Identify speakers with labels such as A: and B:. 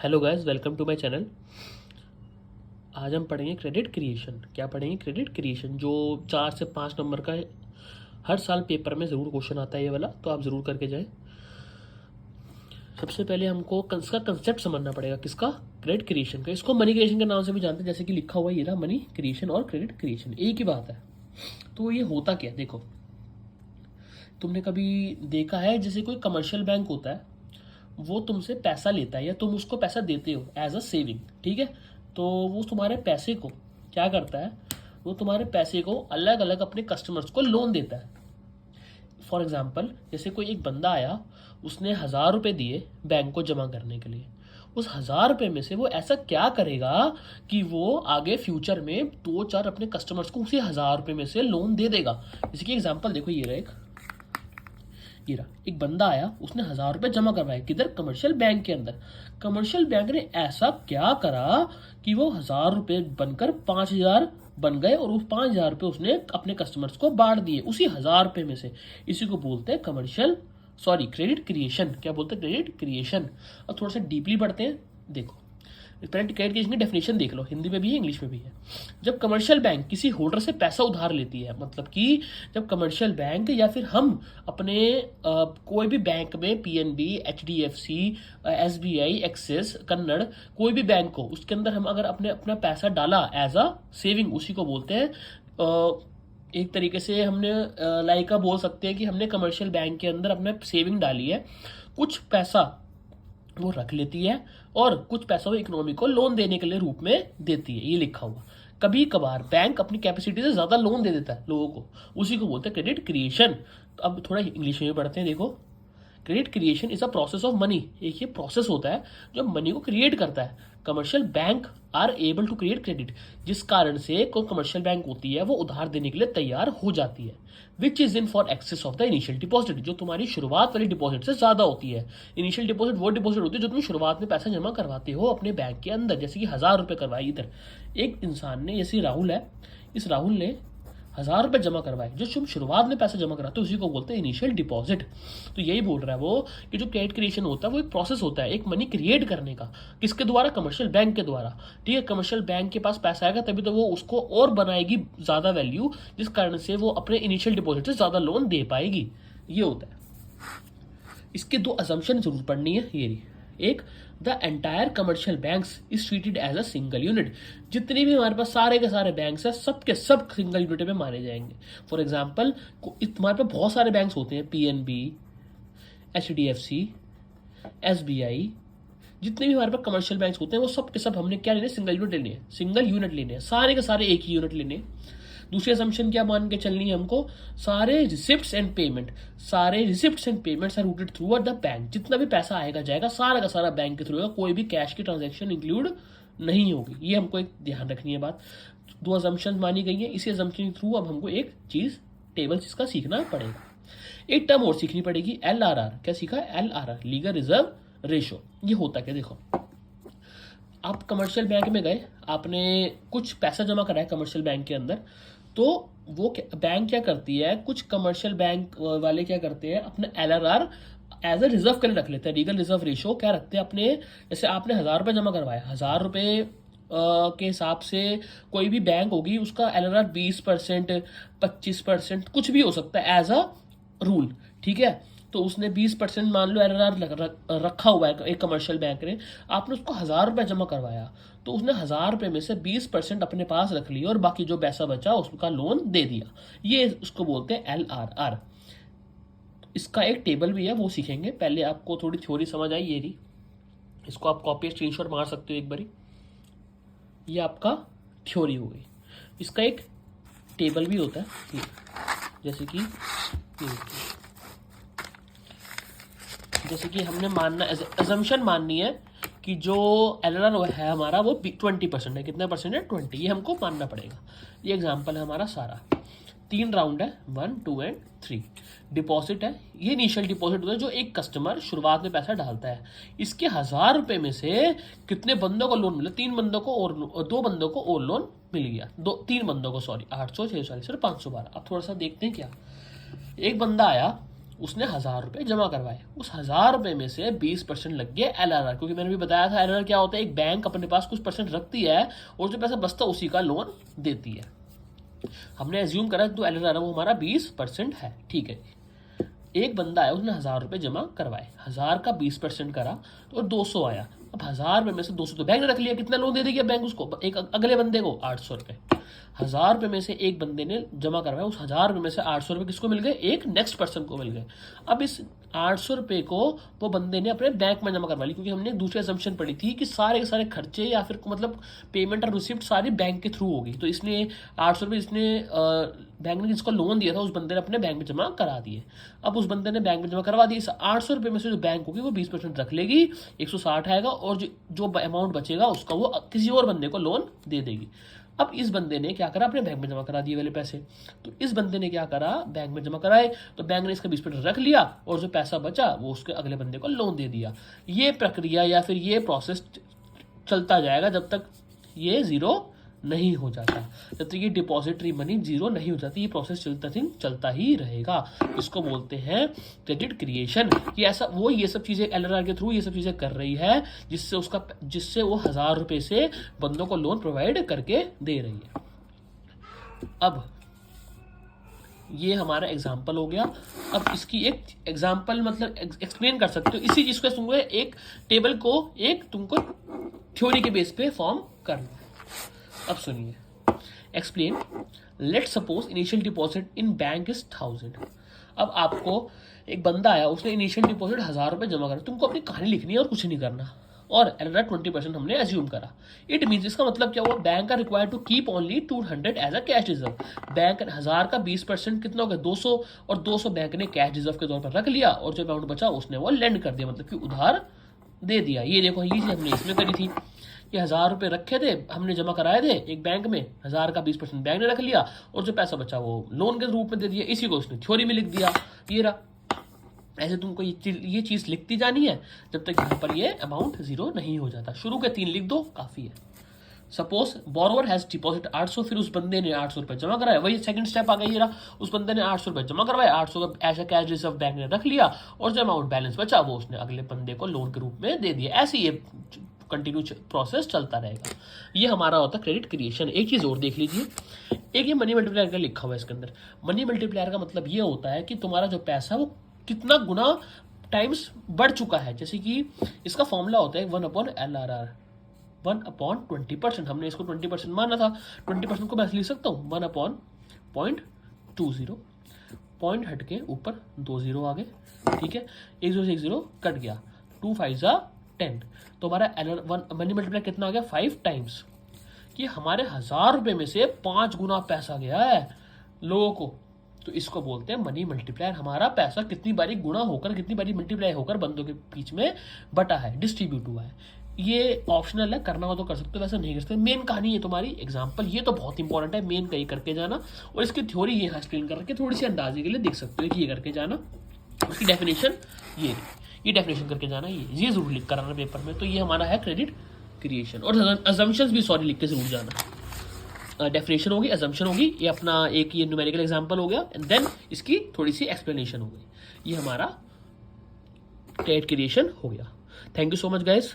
A: Hello guys, welcome to my channel. आज हम पढ़ेंगे क्रेडिट क्रिएशन। क्या पढ़ेंगे? क्रेडिट क्रिएशन, जो 4 से 5 नंबर का है। हर साल पेपर में ज़रूर क्वेश्चन आता है ये वाला, तो आप ज़रूर करके जाएं। सबसे पहले हमको इसका कंसेप्ट समझना पड़ेगा। किसका? क्रेडिट क्रिएशन का। इसको मनी क्रिएशन के नाम से भी जानते हैं, जैसे कि लिखा हुआ है ये रहा, मनी क्रिएशन और क्रेडिट क्रिएशन एक ही बात है। तो ये होता क्या? देखो, तुमने कभी देखा है जैसे कोई कमर्शियल बैंक होता है, वो तुमसे पैसा लेता है या तुम उसको पैसा देते हो एज अ सेविंग, ठीक है? तो वो तुम्हारे पैसे को क्या करता है, वो तुम्हारे पैसे को अलग अलग अपने कस्टमर्स को लोन देता है। फॉर एग्जाम्पल, जैसे कोई एक बंदा आया, उसने 1,000 रुपये दिए बैंक को जमा करने के लिए। उस 1,000 रुपये में से वो ऐसा क्या करेगा कि वो आगे फ्यूचर में 2-4 अपने कस्टमर्स को उसी 1,000 रुपये में से लोन दे देगा। जैसे कि एग्जाम्पल देखो, ये रहा एक बंदा आया, उसने 1,000 रुपये जमा करवाए किधर? कमर्शियल बैंक के अंदर। कमर्शियल बैंक ने ऐसा क्या करा कि वो 1,000 रुपये बनकर 5,000 बन गए और उस 5,000 रुपये उसने अपने कस्टमर्स को बांट दिए उसी 1,000 रुपये में से। इसी को बोलते हैं क्रेडिट क्रिएशन। क्या बोलते हैं? Credit creation. अब थोड़ा सा डीपली बढ़ते हैं। देखो, क्रेडिट क्रिएशन की डेफिनेशन देख लो, हिंदी में भी है, इंग्लिश में भी है। जब कमर्शियल बैंक किसी होल्डर से पैसा उधार लेती है, मतलब कि जब कमर्शियल बैंक या फिर हम अपने कोई भी बैंक में, PNB, HDFC, SBI, axis, Kannada, कोई भी बैंक हो, उसके अंदर हम अगर अपना पैसा डाला एज अ सेविंग, उसी को बोलते हैं एक तरीके से हमने लाइका बोल सकते हैं कि हमने कमर्शियल बैंक के अंदर अपना सेविंग डाली है। कुछ पैसा वो रख लेती है और कुछ पैसा वो इकोनॉमी को लोन देने के लिए रूप में देती है, ये लिखा हुआ। कभी कभार बैंक अपनी कैपेसिटी से ज्यादा लोन दे देता है लोगों को, उसी को बोलते हैं क्रेडिट क्रिएशन। तो अब थोड़ा इंग्लिश में भी पढ़ते हैं। देखो, credit creation is a process of money. एक ये प्रोसेस होता है जो मनी को क्रिएट करता है। Commercial bank are able to create credit, जिस कारण से कोई कमर्शियल बैंक होती है वो उधार देने के लिए तैयार हो जाती है। Which is in for excess of the initial deposit, जो तुम्हारी शुरुआत वाली डिपॉजिट से ज्यादा होती है। इनिशियल डिपॉजिट वो डिपॉजिट होती है जो तुम शुरुआत में पैसा जमा करवाते हो अपने बैंक के अंदर। जैसे कि 1,000 रुपये करवाई इधर एक इंसान ने, जैसे राहुल है, इस राहुल ने 1,000 रुपये जमा करवाए, जो तुम शुरुआत में पैसा जमा कराते हो उसी को बोलते हैं इनिशियल डिपॉजिट। तो यही बोल रहा है वो कि जो क्रेडिट क्रिएशन होता है वो एक प्रोसेस होता है एक मनी क्रिएट करने का। किसके द्वारा? कमर्शियल बैंक के द्वारा। ठीक है, कमर्शियल बैंक के पास पैसा आएगा तभी तो वो उसको और बनाएगी ज्यादा वैल्यू, जिस कारण से वो अपने इनिशियल डिपॉजिट से ज्यादा लोन दे पाएगी। ये होता है। इसके दो असम्पशन जरूर पढ़नी है। ये रही एक, the entire commercial banks is treated as a single unit. जितने भी हमारे पास सारे के सारे बैंक्स हैं, सब के सब सिंगल यूनिट में माने जाएंगे। फॉर एग्जाम्पल, हमारे पास बहुत सारे बैंक्स होते हैं, पीएनबी, एचडीएफसी, एसबीआई, जितने भी हमारे पास कमर्शियल बैंक्स होते हैं वो सब के सब हमने क्या लेने? सिंगल यूनिट लेने हैं। सिंगल यूनिट लेने हैं, सारे के सारे एक ही यूनिट लेने हैं। दूसरी असम्पशन क्या मान के चलनी है हमको? सारे receipts and payments are routed through the bank. जितना भी पैसा आएगा जाएगा सारा का सारा बैंक के थ्रू होगा, कोई भी कैश की ट्रांजैक्शन इंक्लूड नहीं होगी। ये हमको एक ध्यान रखनी है बात। दो असम्पशन मानी गई है, इसी असम्पशन के थ्रू अब हमको एक चीज टेबल इसका सीखना पड़ेगा। एक टर्म और सीखनी पड़ेगी, LRR। क्या सीखा? LRR, legal reserve ratio. ये होता क्या? देखो, आप कमर्शियल बैंक में गए, आपने कुछ पैसा जमा कराया कमर्शियल बैंक के अंदर, तो वो बैंक क्या करती है, कुछ कमर्शियल बैंक वाले क्या करते हैं, अपना LRR एज अ रिजर्व के लिए रख लेते हैं। लीगल रिजर्व रेशो क्या रखते हैं अपने, जैसे आपने 1,000 रुपये जमा करवाया, 1,000 रुपये के हिसाब से कोई भी बैंक होगी उसका LRR 20%, 25%, कुछ भी हो सकता है एज अ रूल। ठीक है, तो उसने 20% मान लो LRR रखा हुआ है एक कमर्शियल बैंक ने, आपने उसको 1,000 रुपये जमा करवाया, तो उसने 1,000 रुपये में से 20% अपने पास रख लिया और बाकी जो पैसा बचा उसका लोन दे दिया। ये उसको बोलते हैं LRR। इसका एक टेबल भी है, वो सीखेंगे। पहले आपको थोड़ी थ्योरी समझ आई, ये रही। इसको आप कॉपी स्क्रीनशॉट मार सकते हो एक बारी। ये आपका थ्योरी हो गई। इसका एक टेबल भी होता है, जैसे कि हमने मानना, असम्पशन माननी है कि जो LRR है हमारा वो 20% है। कितना परसेंट है? 20। ये हमको मानना पड़ेगा। ये एग्जांपल है हमारा सारा। 3 राउंड है, 1, 2 एंड 3। डिपॉजिट है, ये इनिशियल डिपॉजिट होता है जो एक कस्टमर शुरुआत में पैसा डालता है। इसके 1,000 रुपये में से कितने बंदों को लोन मिला? 3 बंदों को और 2 बंदों को और लोन मिल गया। 3 बंदों को, सॉरी, 800, 640 और 512। अब थोड़ा सा देखते हैं क्या। एक बंदा आया, उसने 1000 रुपये जमा करवाए, उस 1000 रुपये में से 20% लग गया LRR, क्योंकि मैंने भी बताया था LRR क्या होता है, एक बैंक अपने पास कुछ परसेंट रखती है और जो पैसा बचता है उसी का लोन देती है। हमने एज्यूम करा जो LRR वो हमारा 20% है, ठीक है। एक बंदा है, उसने 1000 रुपये जमा करवाए, 1000 का 20% करा तो 200 आया। अब 1000 रुपये में से 200 तो बैंक ने रख लिया, कितना लोन दे देगी बैंक उसको, एक अगले बंदे को 800 रुपये। 1000 रुपये में से एक बंदे ने जमा करवाया, उस 1000 रुपये में से 800 रुपये किसको मिल गए, एक नेक्स्ट पर्सन को मिल गए। अब इस 800 रुपये को वो बंदे ने अपने बैंक में जमा करवा ली, क्योंकि हमने दूसरी असम्पशन पढ़ी थी कि सारे के सारे खर्चे या फिर मतलब पेमेंट और रिसिप्ट सारी बैंक के थ्रू होगी, तो इसने 800 रुपये इसने बैंक ने जिसको लोन दिया था उस बंदे ने अपने बैंक में जमा करा दिए। अब उस बंदे ने बैंक में जमा करवा दिए, इस 800 रुपये में से जो बैंक होगी वो 20% रख लेगी, 160 आएगा, और जो अमाउंट बचेगा उसका वो किसी और बंदे को लोन दे देगी। अब इस बंदे ने क्या करा, अपने बैंक में जमा करा दिए वाले पैसे, तो इस बंदे ने क्या करा, बैंक में जमा कराए, तो बैंक ने इसका 20% रख लिया और जो पैसा बचा वो उसके अगले बंदे को लोन दे दिया। ये प्रक्रिया या फिर ये प्रोसेस चलता जाएगा जब तक ये जीरो नहीं हो जाता, जब तक ये डिपॉजिटरी मनी जीरो नहीं हो जाती, ये प्रोसेस चलता ही रहेगा। इसको बोलते हैं क्रेडिट क्रिएशन। कि ऐसा वो ये सब चीजें LRR के थ्रू ये सब चीजें कर रही है, जिससे वो 1000 रुपये से बंदों को लोन प्रोवाइड करके दे रही है। अब ये हमारा एग्जाम्पल हो गया। अब इसकी एक एग्जाम्पल मतलब एक्सप्लेन कर सकते हो, इसी चीज को तुमको एक टेबल को एक तुमको थ्योरी के बेस पे फॉर्म करना है। अब सुनिए, explain. Let suppose initial deposit in bank is 1000। अब आपको एक बंदा आया, उसने इनिशियल डिपॉजिट 1000 रुपये जमा करा, तुमको अपनी कहानी लिखनी है और कुछ नहीं करना, और LRR 20% हमने एज्यूम करा। इट मीन्स, इसका मतलब क्या हुआ, bank are required to keep only 200 as a cash reserve. Bank 1000 का 20% कितना हो गया, 200, और 200 बैंक ने कैश रिजर्व के तौर पर रख लिया, और जो अमाउंट बचा उसने वो लेंड कर दिया, मतलब कि उधार दे दिया। ये देखो, ये चीज हमने इसमें करी थी, ये 1000 रुपये रखे थे, हमने जमा कराए थे एक बैंक में, 1000 का 20% बैंक ने रख लिया, और जो पैसा बचा वो लोन के रूप में दे दिया। इसी को उसने थ्योरी में लिख दिया, ये रहा। ऐसे तुमको ये चीज लिखती जानी है जब तक यहाँ पर ये अमाउंट जीरो नहीं हो जाता। शुरू के 3 लिख दो, काफी है। सपोज बोरोवर हैज डिपॉजिट 800, फिर उस बंदे ने 800 रुपये जमा कराया, वही सेकंड स्टेप आ गया, ये रहा। उस बंदे ने 800 रुपये जमा करवाए, 800 का ऐसा कैश रिजर्व बैंक ने रख लिया, और जो अमाउंट बैलेंस बचा वो उसने अगले बंदे को लोन के रूप में दे दिया। ऐसे ये कंटिन्यू प्रोसेस चलता रहेगा। ये हमारा होता है क्रेडिट क्रिएशन। एक चीज और देख लीजिए, एक ये मनी मल्टीप्लायर का लिखा हुआ है इसके अंदर। मनी मल्टीप्लायर का मतलब ये होता है कि तुम्हारा जो पैसा वो कितना गुना टाइम्स बढ़ चुका है। जैसे कि इसका फॉर्मूला होता है 1/LRR, 1/20%। हमने इसको 20% माना था, 20% को मैं लिख सकता हूँ 1/0.20, पॉइंट हट के ऊपर 2 0 आ गए, ठीक है। 1 0 से 1 0 कट गया, 2 5 10, तो हमारा मनी मल्टीप्लायर कितना आ गया, 5 टाइम्स। कि हमारे 1000 रुपये में से 5 गुना पैसा गया है लोगों को, तो इसको बोलते हैं मनी मल्टीप्लायर। हमारा पैसा कितनी बारी गुना होकर, कितनी बारी मल्टीप्लाई होकर बंदों के बीच में बटा है, डिस्ट्रीब्यूट हुआ है। ये ऑप्शनल है, करना हो तो कर सकते हो, वैसे नहीं कर सकते। मेन कहानी है तुम्हारी एग्जाम्पल, ये तो बहुत इंपॉर्टेंट है, मेन कहीं करके जाना, और इसकी थ्योरी ये एक्सप्लेन करके थोड़ी सी अंदाजे के लिए देख सकते हो कि ये करके जाना, उसकी डेफिनेशन ये डेफिनेशन करके जाना, ये जरूर लिख कराना पेपर में। तो ये हमारा है क्रेडिट क्रिएशन। और अजम्पशंस भी सॉरी लिख के जरूर जाना। डेफिनेशन होगी, अजम्पशन होगी, ये अपना एक ये न्यूमेरिकल एग्जांपल हो गया, एंड देन इसकी थोड़ी सी एक्सप्लेनेशन हो गई। ये हमारा क्रेडिट क्रिएशन हो गया। Thank you so much guys.